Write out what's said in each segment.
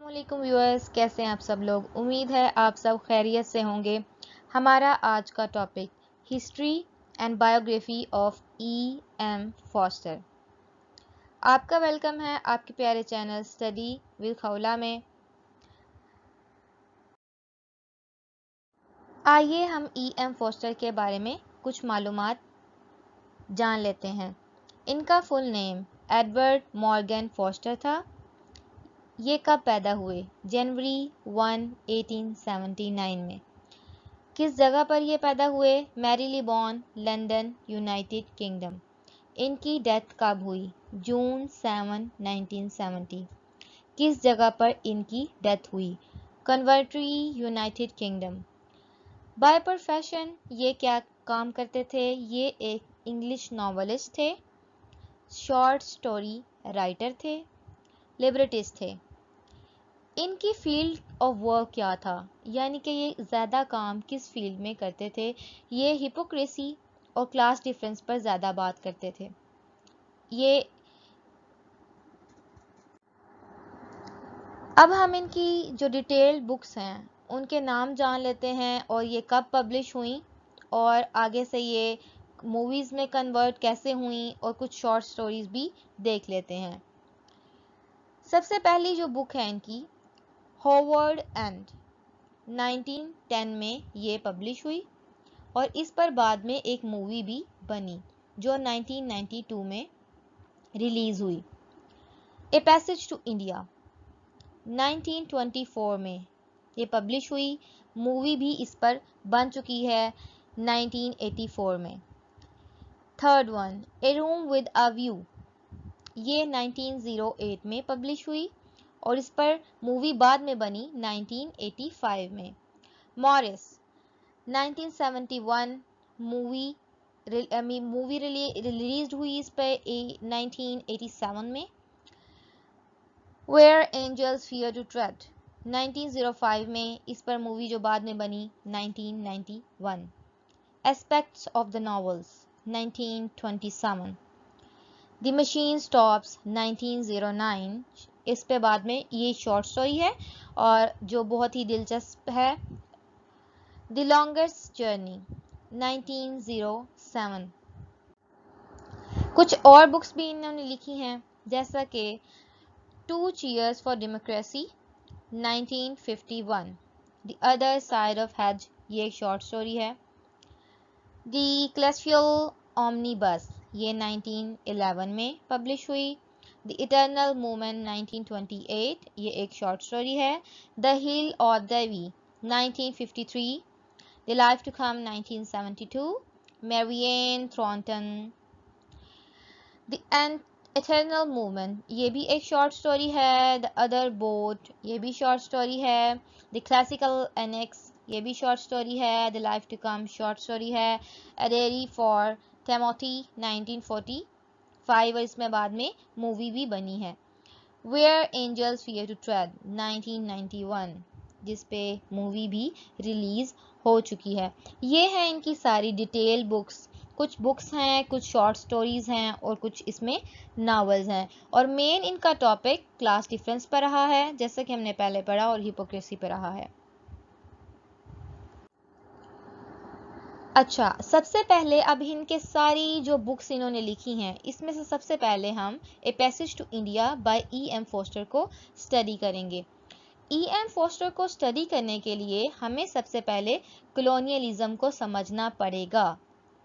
अस्सलामुअलैकुम व्यूअर्स, कैसे हैं आप सब लोग। उम्मीद है आप सब खैरियत से होंगे। हमारा आज का topic history and biography of E.M. Foster. आपका वेलकम है आपके प्यारे चैनल स्टडी विद खौला में। आइए हम E.M. फॉस्टर के बारे में कुछ मालूमात जान लेते हैं। इनका full name Edward Morgan foster था। ये कब पैदा हुए? जनवरी 1, 1879 में। किस जगह पर ये पैदा हुए? मैरीलीबॉन, लंदन, यूनाइटेड किंगडम। इनकी डेथ कब हुई? जून 7, 1970। किस जगह पर इनकी डेथ हुई? कन्वर्ट्री, यूनाइटेड किंगडम। बाय प्रोफेशन ये क्या काम करते थे? ये एक इंग्लिश नॉवेलिस्ट थे, शॉर्ट स्टोरी राइटर थे, लिबरेटिस्ट थे। इनकी फील्ड ऑफ वर्क क्या था, यानी कि ये ज़्यादा काम किस फील्ड में करते थे? ये हिपोक्रेसी और क्लास डिफरेंस पर ज़्यादा बात करते थे। ये अब हम इनकी जो डिटेल्ड बुक्स हैं उनके नाम जान लेते हैं और ये कब पब्लिश हुई और आगे से ये मूवीज़ में कन्वर्ट कैसे हुई और कुछ शॉर्ट स्टोरीज भी देख लेते हैं। सबसे पहली जो बुक है इनकी हॉवर्ड एंड 1910 में ये पब्लिश हुई और इस पर बाद में एक मूवी भी बनी जो 1992 में रिलीज हुई। ए पैसेज टू इंडिया 1924 में ये पब्लिश हुई। मूवी भी इस पर बन चुकी है 1984 में। Third one A room with a view, ये 1908 में पब्लिश हुई और इस पर मूवी बाद में बनी 1985 में। मॉरिस 1971 मूवी रिलीज हुई इस पे 1987 में। Where angels fear to tread 1905 में, इस पर मूवी जो बाद में बनी 1991। Aspects of the novels 1927। The machine stops 1909, इस पे बाद में ये शॉर्ट स्टोरी है और जो बहुत ही दिलचस्प है। The longest journey 1907। कुछ और बुक्स भी इन्होंने लिखी हैं जैसा कि two cheers for democracy 1951। The other side of hedge, ये एक शॉर्ट स्टोरी है। द क्लेसियल ओमनीबस, ये 1911 में पब्लिश हुई। द इटर्नल मूवमेंट 1928, ये एक शॉर्ट स्टोरी है। द हिल और Devi 1953। The life to come 1972। Marianne Thornton. The eternal movement, ये भी एक शॉर्ट स्टोरी है। द अदर बोट, ये भी शॉर्ट स्टोरी है। द क्लासिकल एनेक्स, ये भी शॉर्ट स्टोरी है। The life to come short story है। अ डेयरी फॉर टिमोथी 1945 और इसमें बाद में मूवी भी बनी है। Where angels fear to tread 1991, जिस पे मूवी भी रिलीज हो चुकी है। ये है इनकी सारी डिटेल बुक्स। कुछ बुक्स हैं, कुछ शॉर्ट स्टोरीज हैं और कुछ इसमें नावल्स हैं और मेन इनका टॉपिक क्लास डिफरेंस पर रहा है जैसा कि हमने पहले पढ़ा और हिपोक्रेसी पर रहा है। अच्छा, सबसे पहले अब इनके सारी जो बुक्स इन्होंने लिखी हैं इसमें से सबसे पहले हम a passage to India by E.M. Forster को स्टडी करेंगे। E.M. फॉस्टर को स्टडी करने के लिए हमें सबसे पहले कॉलोनियलिज्म को समझना पड़ेगा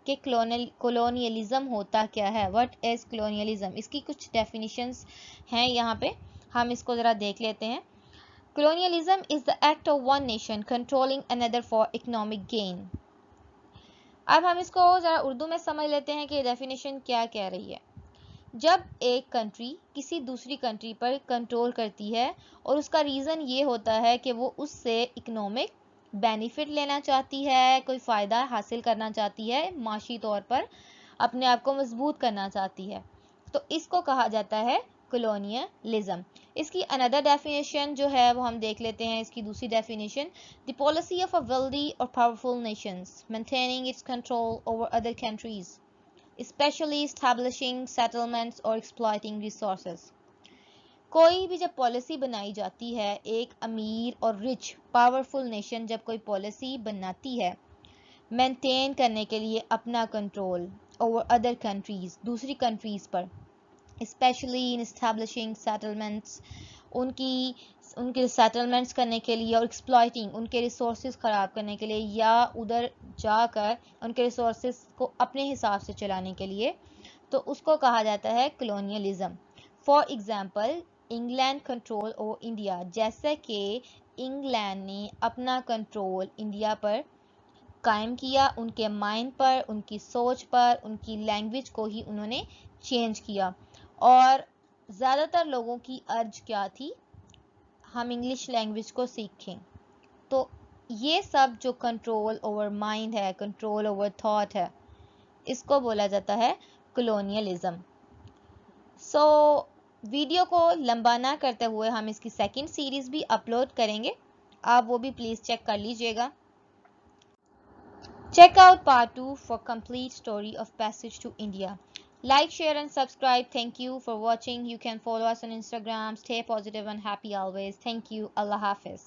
कि कॉलोनियलिज्म होता क्या है। व्हाट इज कॉलोनियलिज्म, इसकी कुछ डेफिनेशंस हैं यहाँ पे, हम इसको ज़रा देख लेते हैं। Colonialism is the act of one nation controlling another for economic gain. अब हम इसको ज़रा उर्दू में समझ लेते हैं कि डेफिनेशन क्या कह रही है। जब एक कंट्री किसी दूसरी कंट्री पर कंट्रोल करती है और उसका रीज़न ये होता है कि वो उससे इकोनॉमिक बेनिफिट लेना चाहती है, कोई फ़ायदा हासिल करना चाहती है, माशी तौर पर अपने आप को मजबूत करना चाहती है, तो इसको कहा जाता है कॉलोनियलिज्म। इसकी अनदर डेफिनेशन जो है वो हम देख लेते हैं। इसकी दूसरी definition, the policy of a wealthy और powerful nations maintaining its control over other countries, especially establishing settlements or exploiting resources. कोई भी जब पॉलिसी बनाई जाती है, एक अमीर और रिच पावरफुल नेशन जब कोई पॉलिसी बनाती है मेंटेन करने के लिए अपना कंट्रोल ओवर अदर कंट्रीज, दूसरी कंट्रीज पर, स्पेशली इन एस्टैब्लिशिंग सेटलमेंट्स, उनकी उनके सेटलमेंट्स करने के लिए और एक्सप्लॉइटिंग उनके रिसोर्सेज ख़राब करने के लिए या उधर जाकर उनके रिसोर्सेज को अपने हिसाब से चलाने के लिए, तो उसको कहा जाता है colonialism. For example England control over India, जैसे कि इंग्लैंड ने अपना कंट्रोल इंडिया पर कायम किया, उनके माइंड पर, उनकी सोच पर, उनकी लैंग्वेज को ही उन्होंने चेंज किया। और ज़्यादातर लोगों की अर्ज क्या थी, हम इंग्लिश लैंग्वेज को सीखें। तो ये सब जो कंट्रोल ओवर माइंड है, कंट्रोल ओवर थॉट है, इसको बोला जाता है कॉलोनियलिज्म। सो वीडियो को लंबा ना करते हुए हम इसकी सेकंड सीरीज भी अपलोड करेंगे, आप वो भी प्लीज़ चेक कर लीजिएगा। Check out part 2 for complete story of Passage to India. Like, share and subscribe. Thank you for watching. You can follow us on Instagram. Stay positive and happy always. Thank you. Allah Hafiz.